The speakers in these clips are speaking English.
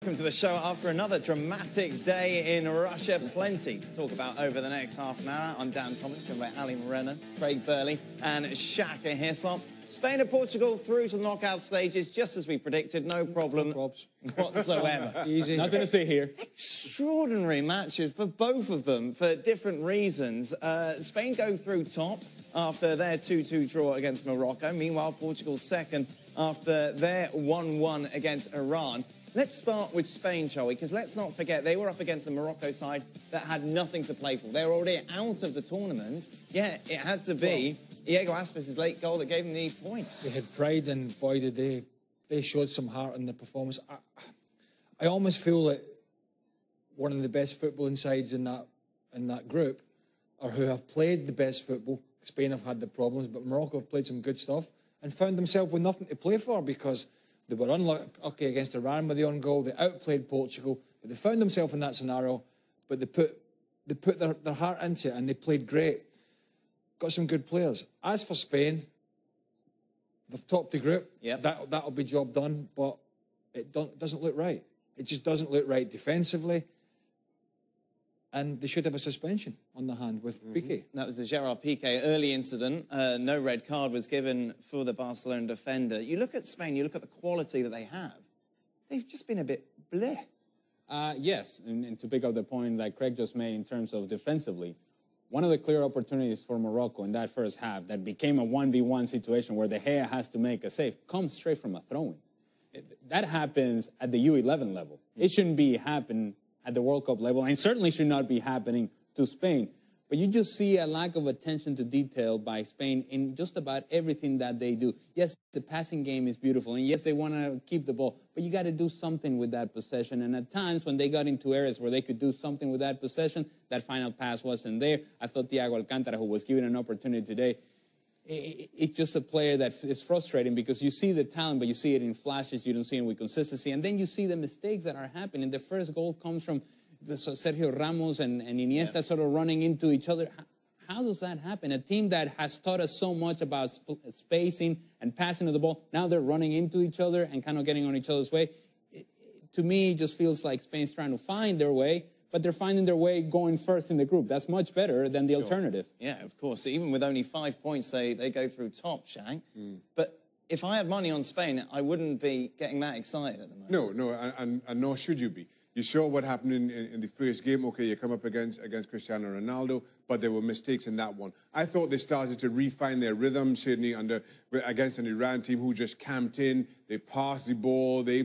Welcome to the show after another dramatic day in Russia. Plenty to talk about over the next half an hour. I'm Dan Thomas, joined by Ali Moreno, Craig Burley and Shaka Hislop. Spain and Portugal through to the knockout stages, just as we predicted. No problem whatsoever. Easy. Nothing to see here. Extraordinary matches for both of them for different reasons. Spain go through top after their 2-2 draw against Morocco. Meanwhile, Portugal's second after their 1-1 against Iran. Let's start with Spain, shall we? Because let's not forget, they were up against a Morocco side that had nothing to play for. They were already out of the tournament. Yeah, it had to be Diego Aspas' late goal that gave them the point. They had pride, and boy, did they showed some heart in the performance. I almost feel that one of the best footballing sides in that group, or who have played the best football. Spain have had the problems, but Morocco have played some good stuff and found themselves with nothing to play for because they were unlucky against Iran with the own goal. They outplayed Portugal, but they found themselves in that scenario. But they put their heart into it, and they played great. Got some good players. As for Spain, they've topped the group. Yep. That'll be job done, but it doesn't look right. It just doesn't look right defensively. And they should have a suspension on the hand with Piqué. That was the Gerard Piqué early incident. No red card was given for the Barcelona defender. You look at Spain, you look at the quality that they have. They've just been a bit bleh. Yes, and to pick up the point that Craig just made in terms of defensively, one of the clear opportunities for Morocco in that first half that became a 1v1 situation where De Gea has to make a save comes straight from a throw-in. That happens at the U11 level. It shouldn't be happening at the World Cup level, and certainly should not be happening to Spain. But you just see a lack of attention to detail by Spain in just about everything that they do. Yes, the passing game is beautiful, and yes, they want to keep the ball, but you got to do something with that possession. And at times, when they got into areas where they could do something with that possession, that final pass wasn't there. I thought Thiago Alcántara, who was given an opportunity today, it's just a player that is frustrating because you see the talent, but you see it in flashes, you don't see it with consistency. And then you see the mistakes that are happening. The first goal comes from Sergio Ramos and Iniesta sort of running into each other. How does that happen? A team that has taught us so much about spacing and passing of the ball, now they're running into each other and kind of getting on each other's way. To me, it just feels like Spain's trying to find their way, but they're finding their way going first in the group. That's much better than the alternative. Yeah, of course. Even with only 5 points, they go through top, Shang. But if I had money on Spain, I wouldn't be getting that excited at the moment. No, and nor should you be. You saw what happened in the first game. Okay, you come up against Cristiano Ronaldo, but there were mistakes in that one. I thought they started to refine their rhythm, certainly against an Iran team who just camped in. They passed the ball. They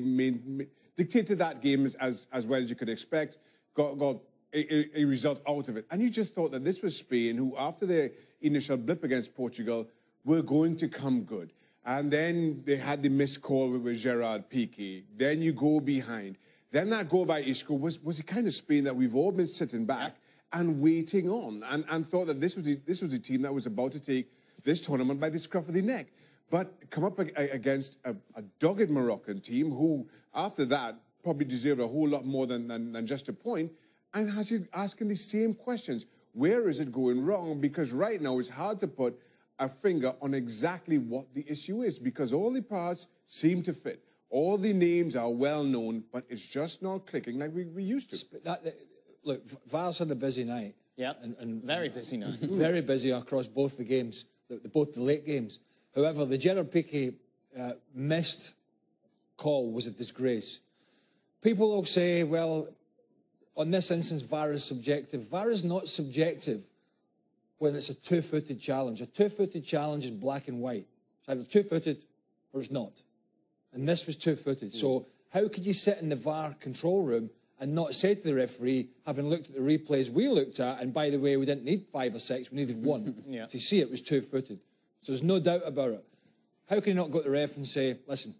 dictated that game as well as you could expect. Got a result out of it. And you just thought that this was Spain, who, after their initial blip against Portugal, were going to come good. And then they had the missed call with Gerard Piqué. Then you go behind. Then that goal by Isco was the kind of Spain that we've all been sitting back and waiting on, and thought that this was the team that was about to take this tournament by the scruff of the neck. But come up against a dogged Moroccan team who, after that, probably deserve a whole lot more than just a point, and has you asking the same questions. Where is it going wrong? Because right now it's hard to put a finger on exactly what the issue is, because all the parts seem to fit. All the names are well known, but it's just not clicking like we used to. Look, VAR's had a busy night. Yeah, and very busy night. Very busy across both the games, both the late games. However, the Gerard Piqué missed call was a disgrace. People will say, well, on this instance, VAR is subjective. VAR is not subjective when it's a two-footed challenge. A two-footed challenge is black and white. It's either two-footed or it's not. And this was two-footed. So how could you sit in the VAR control room and not say to the referee, having looked at the replays we looked at, and by the way, we didn't need 5 or 6, we needed 1, to see it was two-footed. So there's no doubt about it. How can you not go to the ref and say, listen,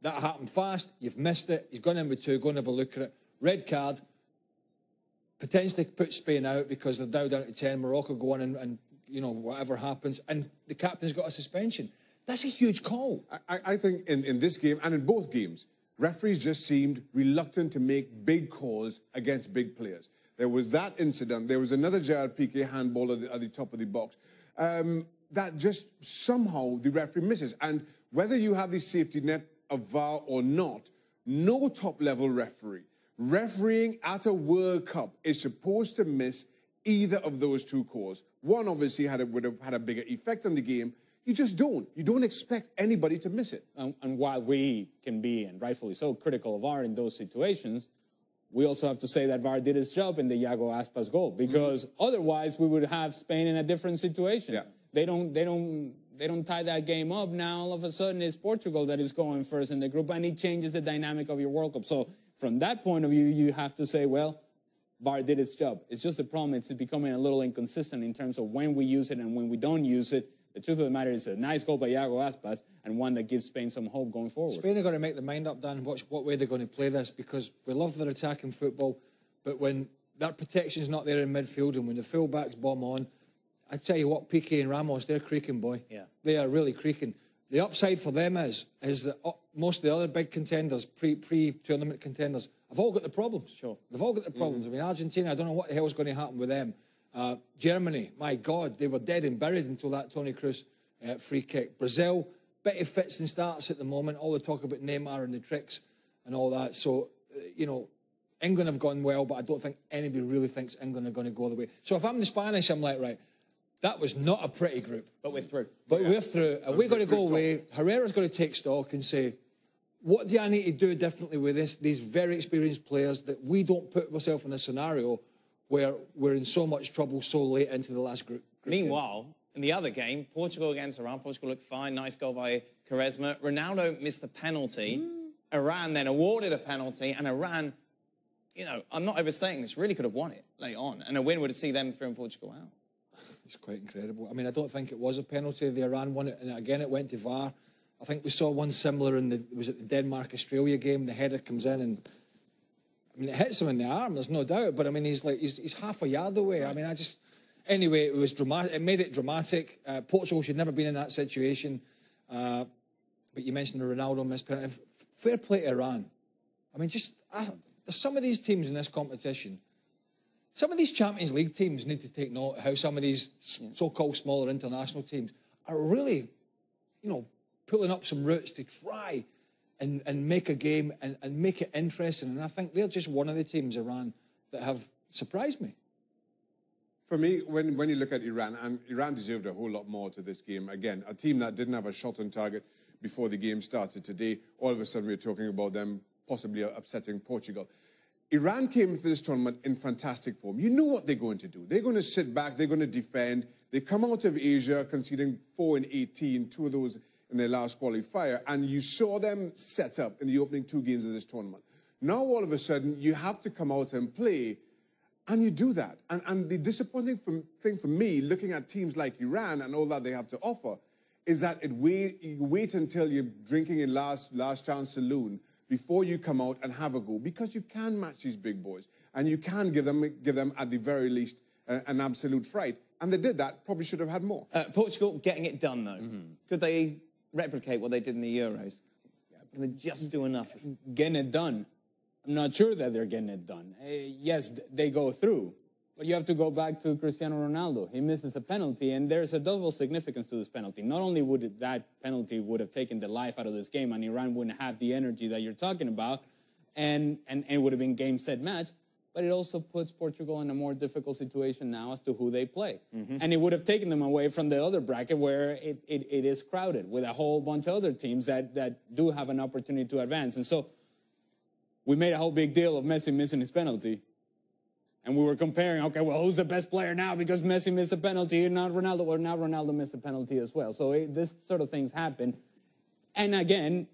that happened fast, you've missed it, he's gone in with 2, go and have a look at it. Red card, potentially put Spain out because they're now down to 10, Morocco go on and you know, whatever happens, and the captain's got a suspension. That's a huge call. I think in this game, and in both games, referees just seemed reluctant to make big calls against big players. There was that incident. There was another Gerard Piqué handball at the top of the box. That just somehow the referee misses. And whether you have the safety net of VAR or not, no top-level referee refereeing at a World Cup is supposed to miss either of those two calls. One obviously would have had a bigger effect on the game. You just don't. You don't expect anybody to miss it. And while we can be, and rightfully so, critical of VAR in those situations, we also have to say that VAR did its job in the Iago Aspas goal, because otherwise we would have Spain in a different situation. Yeah. They don't tie that game up. Now all of a sudden it's Portugal that is going first in the group, and it changes the dynamic of your World Cup. So from that point of view, you have to say, well, VAR did its job. It's just a problem. It's becoming a little inconsistent in terms of when we use it and when we don't use it. The truth of the matter is a nice goal by Iago Aspas, and one that gives Spain some hope going forward. Spain are going to make their mind up, Dan, what way they're going to play this, because we love their attacking football, but when that protection's not there in midfield and when the full-backs bomb on, I tell you what, Piqué and Ramos, they're creaking, boy. Yeah. They are really creaking. The upside for them is that most of the other big contenders, pre-tournament contenders, have all got the problems. Sure. They've all got the problems. I mean, Argentina, I don't know what the hell's going to happen with them. Germany, my God, they were dead and buried until that Toni Kroos free kick. Brazil, bit of fits and starts at the moment. All the talk about Neymar and the tricks and all that. So, you know, England have gone well, but I don't think anybody really thinks England are going to go all the way. So if I'm the Spanish, I'm like, right, that was not a pretty group. But we're through. But we're through. And we're going to go away. Herrera's going to take stock and say, what do I need to do differently with these very experienced players, that we don't put ourselves in a scenario where we're in so much trouble so late into the last group Meanwhile, in the other game, Portugal against Iran, Portugal looked fine. Nice goal by Quaresma. Ronaldo missed a penalty. Iran then awarded a penalty, and Iran, you know, I'm not overstating this, really could have won it late on, and a win would have seen them through Portugal out. It's quite incredible. I mean, I don't think it was a penalty. The Iran won it, and again, it went to VAR. I think we saw one similar in the Denmark-Australia game. The header comes in, and I mean, it hits him in the arm, there's no doubt, but I mean, he's half a yard away. Right. I mean, anyway, it was dramatic. It made it dramatic. Portugal should never been in that situation. But you mentioned the Ronaldo missed penalty. Fair play to Iran. I mean, there's some of these teams in this competition. Some of these Champions League teams need to take note of how some of these so-called smaller international teams are really, you know, pulling up some roots to try and make a game and make it interesting. And I think they're just one of the teams, Iran, that have surprised me. For me, when you look at Iran, and Iran deserved a whole lot more to this game. Again, a team that didn't have a shot on target before the game started today. All of a sudden, we're talking about them possibly upsetting Portugal. Iran came into this tournament in fantastic form. You know what they're going to do. They're going to sit back. They're going to defend. They come out of Asia conceding 4 in 18, 2 of those in their last qualifier, and you saw them set up in the opening 2 games of this tournament. Now, all of a sudden, you have to come out and play, and you do that. And the disappointing thing for me, looking at teams like Iran and all that they have to offer, is that you wait until you're drinking in last chance saloon before you come out and have a go, because you can match these big boys, and you can give them at the very least an absolute fright. And they did that. Probably should have had more. Portugal getting it done, though. Could they replicate what they did in the Euros? Can they just do enough? Getting it done. I'm not sure that they're getting it done. Yes, they go through, but you have to go back to Cristiano Ronaldo. He misses a penalty, and there's a double significance to this penalty. Not only would that penalty would have taken the life out of this game, and Iran wouldn't have the energy that you're talking about, and it would have been game, set, match, but it also puts Portugal in a more difficult situation now as to who they play. And it would have taken them away from the other bracket where it is crowded with a whole bunch of other teams that do have an opportunity to advance. And so we made a whole big deal of Messi missing his penalty. And we were comparing, okay, well, who's the best player now because Messi missed a penalty and not Ronaldo? Well, now Ronaldo missed a penalty as well. So this sort of things happen. And again,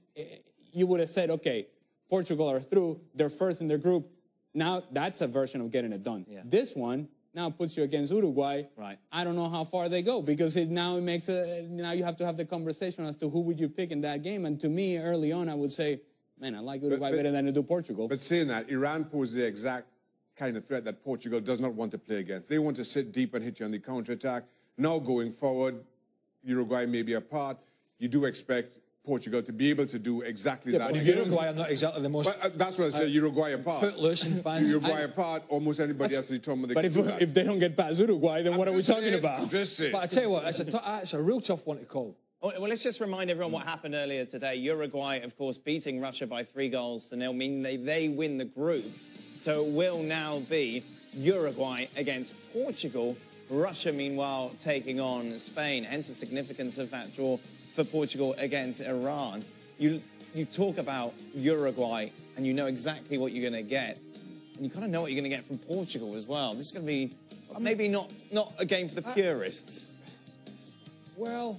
you would have said, okay, Portugal are through. They're first in their group. Now that's a version of getting it done. Yeah. This one now puts you against Uruguay. Right. I don't know how far they go, because now you have to have the conversation as to who would you pick in that game. And to me, early on, I would say, man, I like Uruguay better than I do Portugal. But saying that, Iran poses the exact kind of threat that Portugal does not want to play against. They want to sit deep and hit you on the counter-attack. Now going forward, Uruguay may be apart. You do expect Portugal to be able to do exactly that. But Uruguay are not exactly the most... But that's what I said, Uruguay apart. Footloose and fancy. Uruguay apart, almost anybody else in the tournament. But if they don't get past Uruguay, then what are we talking about? I'm just saying. But I tell you what, it's a real tough one to call. Well, let's just remind everyone what happened earlier today. Uruguay, of course, beating Russia by 3-0, meaning they win the group. So it will now be Uruguay against Portugal. Russia, meanwhile, taking on Spain. Hence the significance of that draw for Portugal against Iran. You talk about Uruguay, and you know exactly what you're going to get. And you kind of know what you're going to get from Portugal as well. This is going to be maybe not a game for the purists. Well,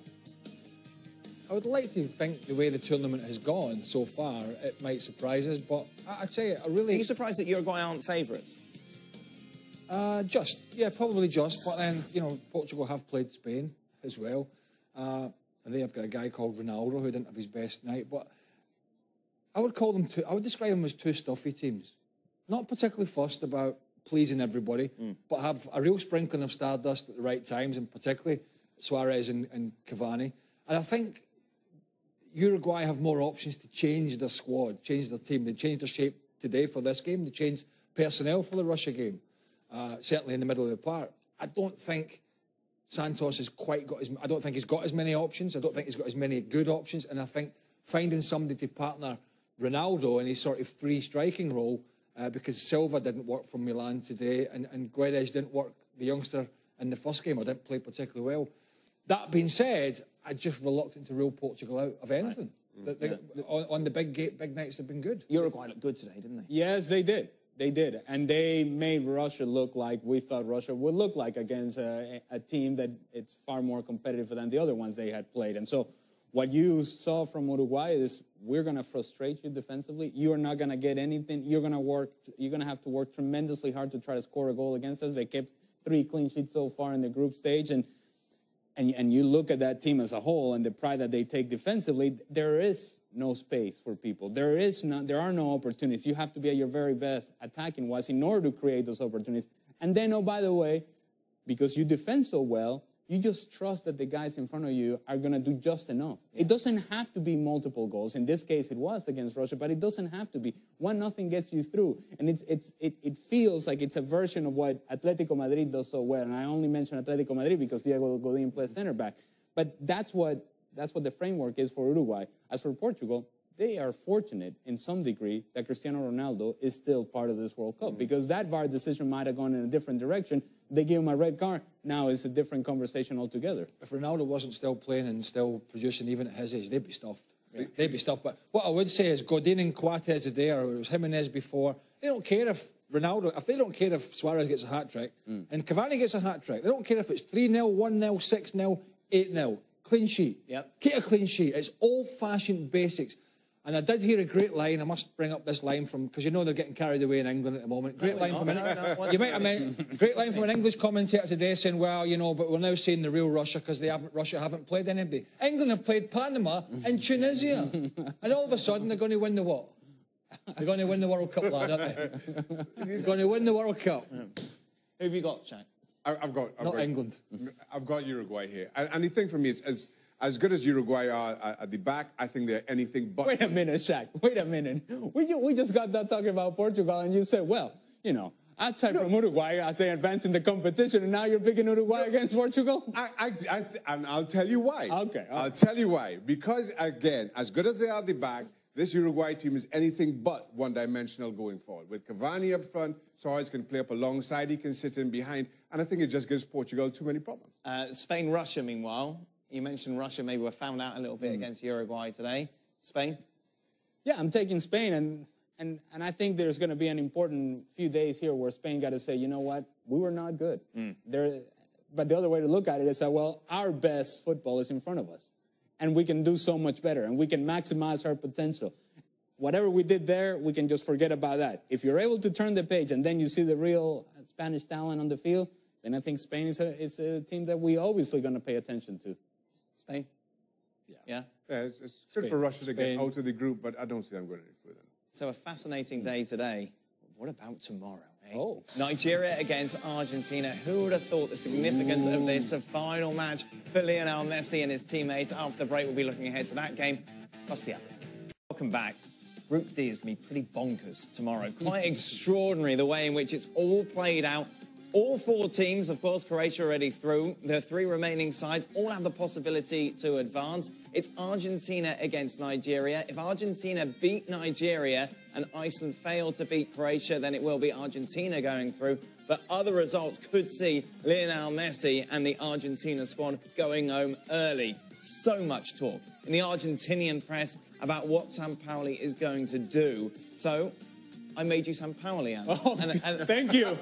I would like to think the way the tournament has gone so far, it might surprise us, but I'd say I really... Are you surprised that Uruguay aren't favourites? Probably just. But then, you know, Portugal have played Spain as well. And they have got a guy called Ronaldo who didn't have his best night. But I would describe them as two stuffy teams. Not particularly fussed about pleasing everybody, but have a real sprinkling of stardust at the right times, and particularly Suarez and Cavani. And I think Uruguay have more options to change their squad, change their team. They changed their shape today for this game. They changed personnel for the Russia game, certainly in the middle of the park. I don't think Santos has quite got I don't think he's got as many options. I don't think he's got as many good options. And I think finding somebody to partner Ronaldo in his sort of free striking role, because Silva didn't work for Milan today, and Guedes didn't work, the youngster, in the first game, or didn't play particularly well. That being said, I'm just reluctant to rule Portugal out of anything. Right. On the big nights, they've been good. Uruguay looked good today, didn't they? Yes, they did. They did. And they made Russia look like we thought Russia would look like against a team that it's far more competitive than the other ones they had played. And so what you saw from Uruguay is we're going to frustrate you defensively. You're not going to get anything. You're going to have to work tremendously hard to try to score a goal against us. They kept 3 clean sheets so far in the group stage. And you look at that team as a whole and the pride that they take defensively, there is no space for people. There are no opportunities. You have to be at your very best attacking-wise in order to create those opportunities. And then, oh, by the way, because you defend so well, you just trust that the guys in front of you are going to do just enough. Yeah. It doesn't have to be multiple goals. In this case, it was against Russia, but it doesn't have to be. 1-0 gets you through. And it feels like it's a version of what Atletico Madrid does so well. And I only mention Atletico Madrid because Diego Godin plays center back. But that's what the framework is for Uruguay. As for Portugal, they are fortunate in some degree that Cristiano Ronaldo is still part of this World Cup, because that VAR decision might have gone in a different direction. They give him a red card. Now it's a different conversation altogether. If Ronaldo wasn't still playing and still producing even at his age, they'd be stuffed. Yeah. They'd be stuffed. But what I would say is Godin and Coates are there, or it was Jimenez before. They don't care if they don't care if Suarez gets a hat-trick and Cavani gets a hat-trick. They don't care if it's 3-0, 1-0, 6-0, 8-0. Clean sheet. Yep. Get a clean sheet. It's old-fashioned basics. And I did hear a great line. I must bring up this line from, because you know they're getting carried away in England at the moment. Great line from great line from an English commentator today saying, well, you know, but we're now seeing the real Russia because Russia haven't played anybody. England have played Panama and Tunisia. And all of a sudden they're going to win the what? They're going to win the World Cup, lad, aren't they? They're going to win the World Cup. Who have you got, Shaq? I've got England. I've got Uruguay here. And the thing for me is, as good as Uruguay are at the back, I think they're anything but... Wait a minute, Shaq. Wait a minute. We just got done talking about Portugal, and you said, well, you know, outside from Uruguay, I say advancing the competition, and now you're picking Uruguay against Portugal? And I'll tell you why. Okay. I'll tell you why. Because, again, as good as they are at the back, this Uruguay team is anything but one-dimensional going forward. With Cavani up front, Suarez can play up alongside, he can sit in behind, and I think it just gives Portugal too many problems. Spain-Russia, meanwhile. You mentioned Russia maybe were found out a little bit against Uruguay today. Spain? Yeah, I'm taking Spain, and I think there's going to be an important few days here where Spain got to say, you know what, we were not good. But the other way to look at it is that, well, our best football is in front of us, and we can do so much better, and we can maximize our potential. Whatever we did there, we can just forget about that. If you're able to turn the page and then you see the real Spanish talent on the field, then I think Spain is a team that we obviously going to pay attention to. Spain? Yeah? Yeah, it's good for Russia to get out of the group, but I don't see them going any further. So a fascinating day today. What about tomorrow? Eh? Oh. Nigeria against Argentina. Who would have thought the significance of this, a final match for Lionel Messi and his teammates? After the break, we'll be looking ahead to that game, plus the others. Welcome back. Group D is going to be pretty bonkers tomorrow. Quite extraordinary the way in which it's all played out, All four teams, of course, Croatia already through. The three remaining sides all have the possibility to advance. It's Argentina against Nigeria. If Argentina beat Nigeria and Iceland fail to beat Croatia, then it will be Argentina going through. But other results could see Lionel Messi and the Argentina squad going home early. So much talk in the Argentinian press about what Sampaoli is going to do. So I made you Sampaoli, Anna. Oh, thank you.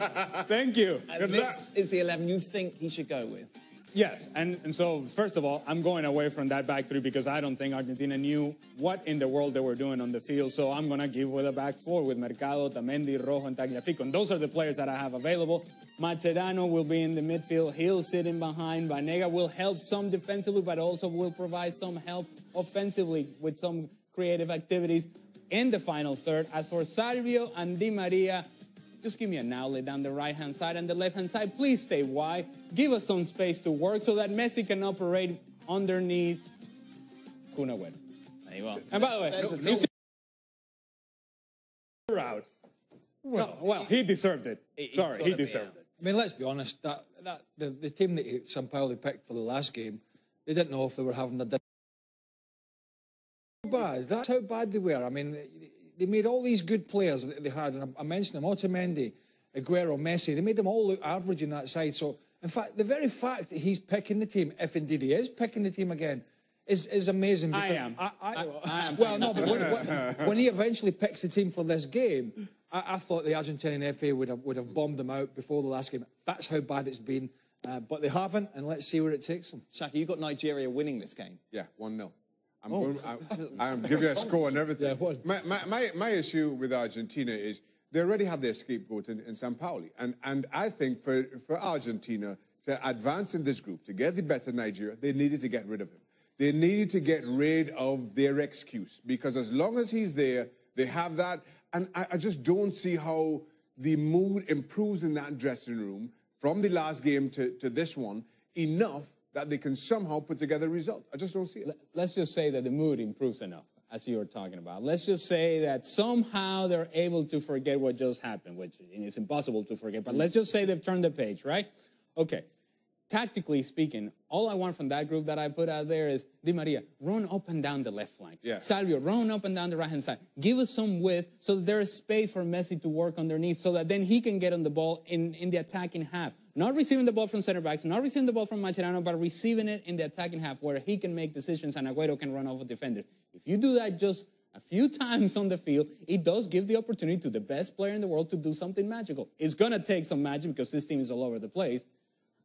Thank you. And this is the 11 you think he should go with. Yes, and so first of all, I'm going away from that back three because I don't think Argentina knew what in the world they were doing on the field. So I'm going to give with a back four with Mercado, Tamendi, Rojo, and Tagliafico. And those are the players that I have available. Mascherano will be in the midfield. He'll sit in behind. Vanega will help some defensively, but also will provide some help offensively with some creative activities in the final third. As for Salvio and Di Maria, just give me an outlet down the right-hand side and the left-hand side. Please stay wide. Give us some space to work so that Messi can operate underneath Kun Agüero. There you are. And by the way, out. Well, he deserved it. Sorry, he deserved it. I mean, let's be honest. The team that Sampaoli picked for the last game, they didn't know if they were having a bad. That's how bad they were. I mean, they made all these good players that they had, and I mentioned them, Otamendi, Aguero, Messi, they made them all look average in that side. So, in fact, the very fact that he's picking the team, if indeed he is picking the team again, is amazing. I am. Well, no, but when he eventually picks the team for this game, I thought the Argentinian FA would have bombed them out before the last game. That's how bad it's been. But they haven't, and let's see where it takes them. Shaka, you got Nigeria winning this game. Yeah, 1-0. I'm giving you a score and everything. Yeah, my issue with Argentina is they already have their scapegoat in Sampaoli. And I think for Argentina to advance in this group, to get the better Nigeria, they needed to get rid of him. They needed to get rid of their excuse. Because as long as he's there, they have that. And I just don't see how the mood improves in that dressing room from the last game to this one enough that they can somehow put together a result. I just don't see it. Let's just say that the mood improves enough, as you were talking about. Let's just say that somehow they're able to forget what just happened, which is impossible to forget. But let's just say they've turned the page, right? Okay. Tactically speaking, all I want from that group that I put out there is Di Maria, run up and down the left flank. Yeah. Salvio, run up and down the right-hand side. Give us some width so that there is space for Messi to work underneath so that then he can get on the ball in the attacking half. Not receiving the ball from center backs, not receiving the ball from Mascherano, but receiving it in the attacking half where he can make decisions and Agüero can run off a defender. If you do that just a few times on the field, it does give the opportunity to the best player in the world to do something magical. It's going to take some magic because this team is all over the place.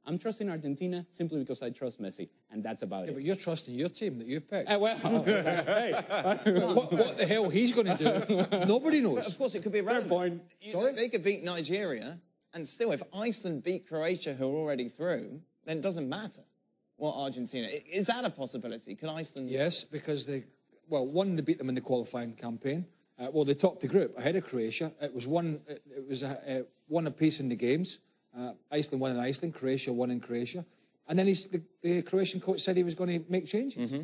I'm trusting Argentina simply because I trust Messi, and that's about it. But you're trusting your team that you picked. Well, hey. What the hell he's going to do, nobody knows. But of course, it could be a fair point. They could beat Nigeria, and still, if Iceland beat Croatia, who are already through, then it doesn't matter what Argentina. Is that a possibility? Can Iceland? Yes, because they beat them in the qualifying campaign. They topped the group ahead of Croatia. It was one apiece in the games. Iceland won in Iceland, Croatia won in Croatia. And then the Croatian coach said he was going to make changes. Mm-hmm.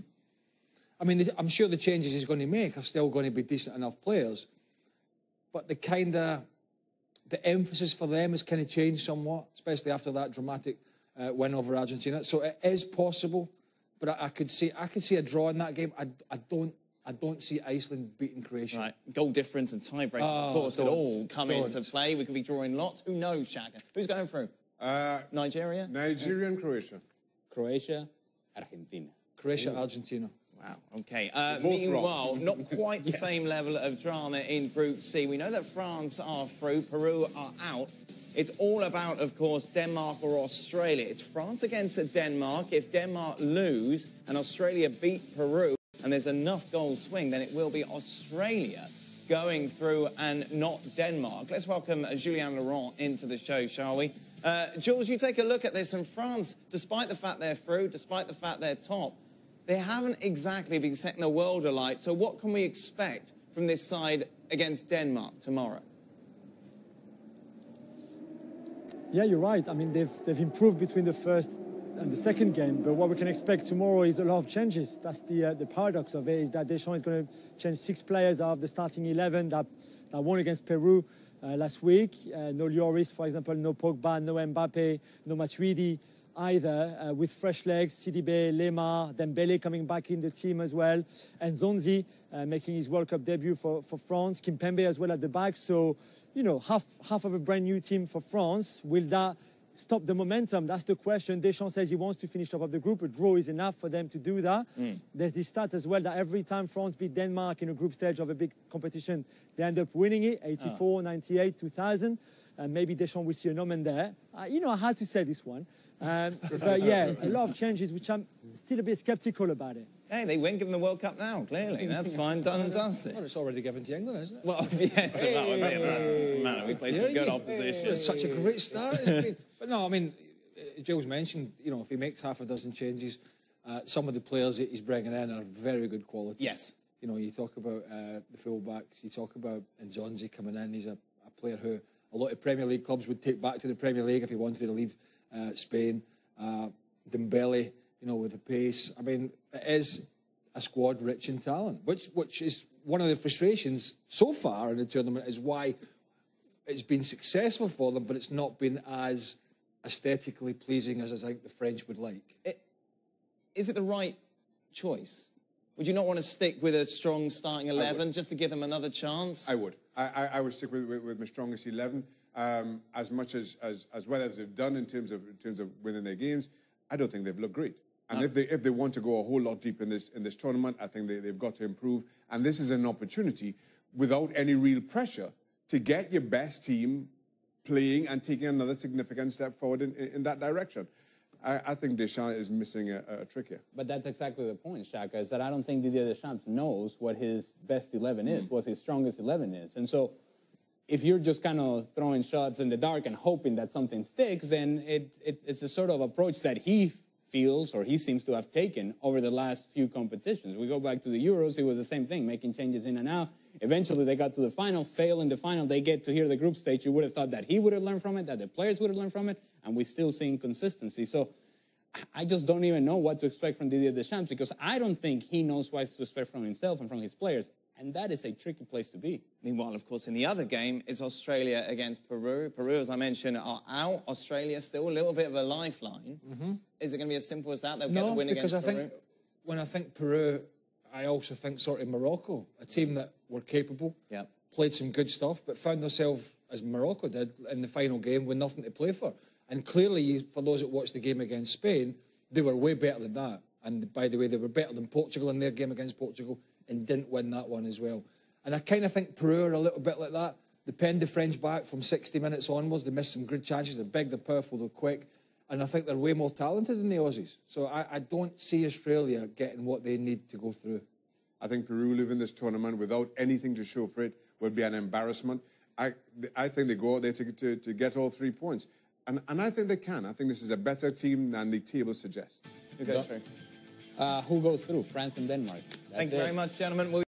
I mean, I'm sure the changes he's going to make are still going to be decent enough players. But the emphasis for them has kind of changed somewhat, especially after that dramatic win over Argentina. So it is possible, but I could see a draw in that game. I don't see Iceland beating Croatia. Right, goal difference and tiebreaks, of course, could all come into play. We could be drawing lots. Who knows, Shaka? Who's going through? Nigeria? Nigeria and Croatia. Croatia, Argentina. Croatia, Argentina. Wow, okay. Meanwhile, not quite the same level of drama in Group C. We know that France are through, Peru are out. It's all about, of course, Denmark or Australia. It's France against Denmark. If Denmark lose and Australia beat Peru, and there's enough goal swing, then it will be Australia going through and not Denmark. Let's welcome Julien Laurent into the show, shall we? Jules, you take a look at this, and France, despite the fact they're through, despite the fact they're top, they haven't exactly been setting the world alight. So what can we expect from this side against Denmark tomorrow? Yeah, you're right. I mean, they've improved between the first and the second game. But what we can expect tomorrow is a lot of changes. That's the paradox of it, is that Deschamps is going to change 6 players out of the starting 11 that won against Peru last week. No Lloris, for example, no Pogba, no Mbappe, no Matuidi either, with fresh legs, Sidibe, Lemar, Dembele coming back in the team as well, and Zonzi making his World Cup debut for France, Kimpembe as well at the back. So, you know, half of a brand new team for France. Will that stop the momentum? That's the question. Deschamps says he wants to finish top of the group. A draw is enough for them to do that. There's this stat as well that every time France beat Denmark in a group stage of a big competition, they end up winning it, 84, 98, 2000. Maybe Deschamps will see an omen there. You know, I had to say this one. But yeah, a lot of changes, which I'm still a bit sceptical about it. Hey, they win, give them the World Cup now, clearly. That's fine, done and dusted. Well, it's already given to England, isn't it? Well, yes, that's a different matter. We played some good opposition. It's such a great start. It's been. But no, I mean, Gilles mentioned, you know, if he makes half a dozen changes, some of the players that he's bringing in are very good quality. Yes. You know, you talk about the full-backs, you talk about Nzonzi coming in. He's a player who a lot of Premier League clubs would take back to the Premier League if he wanted to leave Spain. Dembele, you know, with the pace. I mean, it is a squad rich in talent, which is one of the frustrations so far in the tournament, is why it's been successful for them, but it's not been as aesthetically pleasing as I think the French would like. Is it the right choice? Would you not want to stick with a strong starting 11 just to give them another chance? I would. I would stick with my strongest 11. As much as well as they've done in terms of winning their games, I don't think they've looked great. And if they want to go a whole lot deep in this tournament, I think they've got to improve. And this is an opportunity, without any real pressure, to get your best team playing and taking another significant step forward in that direction. I think Deschamps is missing a trick here. But that's exactly the point, Shaka, is that I don't think Didier Deschamps knows what his best 11 is, what his strongest 11 is. And so if you're just kind of throwing shots in the dark and hoping that something sticks, then it's a sort of approach that he feels, or he seems to have taken over the last few competitions. We go back to the Euros, it was the same thing, making changes in and out. Eventually they got to the final, fail in the final, they get to hear the group stage. You would have thought that he would have learned from it, that the players would have learned from it, and we still see inconsistency. So I just don't even know what to expect from Didier Deschamps, because I don't think he knows what to expect from himself and from his players. And that is a tricky place to be. Meanwhile, of course, in the other game is Australia against Peru. Peru, as I mentioned, are out. Australia still a little bit of a lifeline. Is it going to be as simple as that? They'll get the win against Peru? No, because when I think Peru, I also think sort of Morocco, a team that were capable, played some good stuff, but found themselves, as Morocco did, in the final game with nothing to play for. And clearly, for those that watched the game against Spain, they were way better than that. And by the way, they were better than Portugal in their game against Portugal, and didn't win that one as well. And I kind of think Peru are a little bit like that. They penned the French back from 60 minutes onwards. They missed some good chances. They're big, they're powerful, they're quick. And I think they're way more talented than the Aussies. So I don't see Australia getting what they need to go through. I think Peru leaving this tournament without anything to show for it would be an embarrassment. I think they go out there to get all 3 points. And I think they can. I think this is a better team than the table suggests. Okay, sure. Who goes through? France and Denmark. Thank you very much, gentlemen.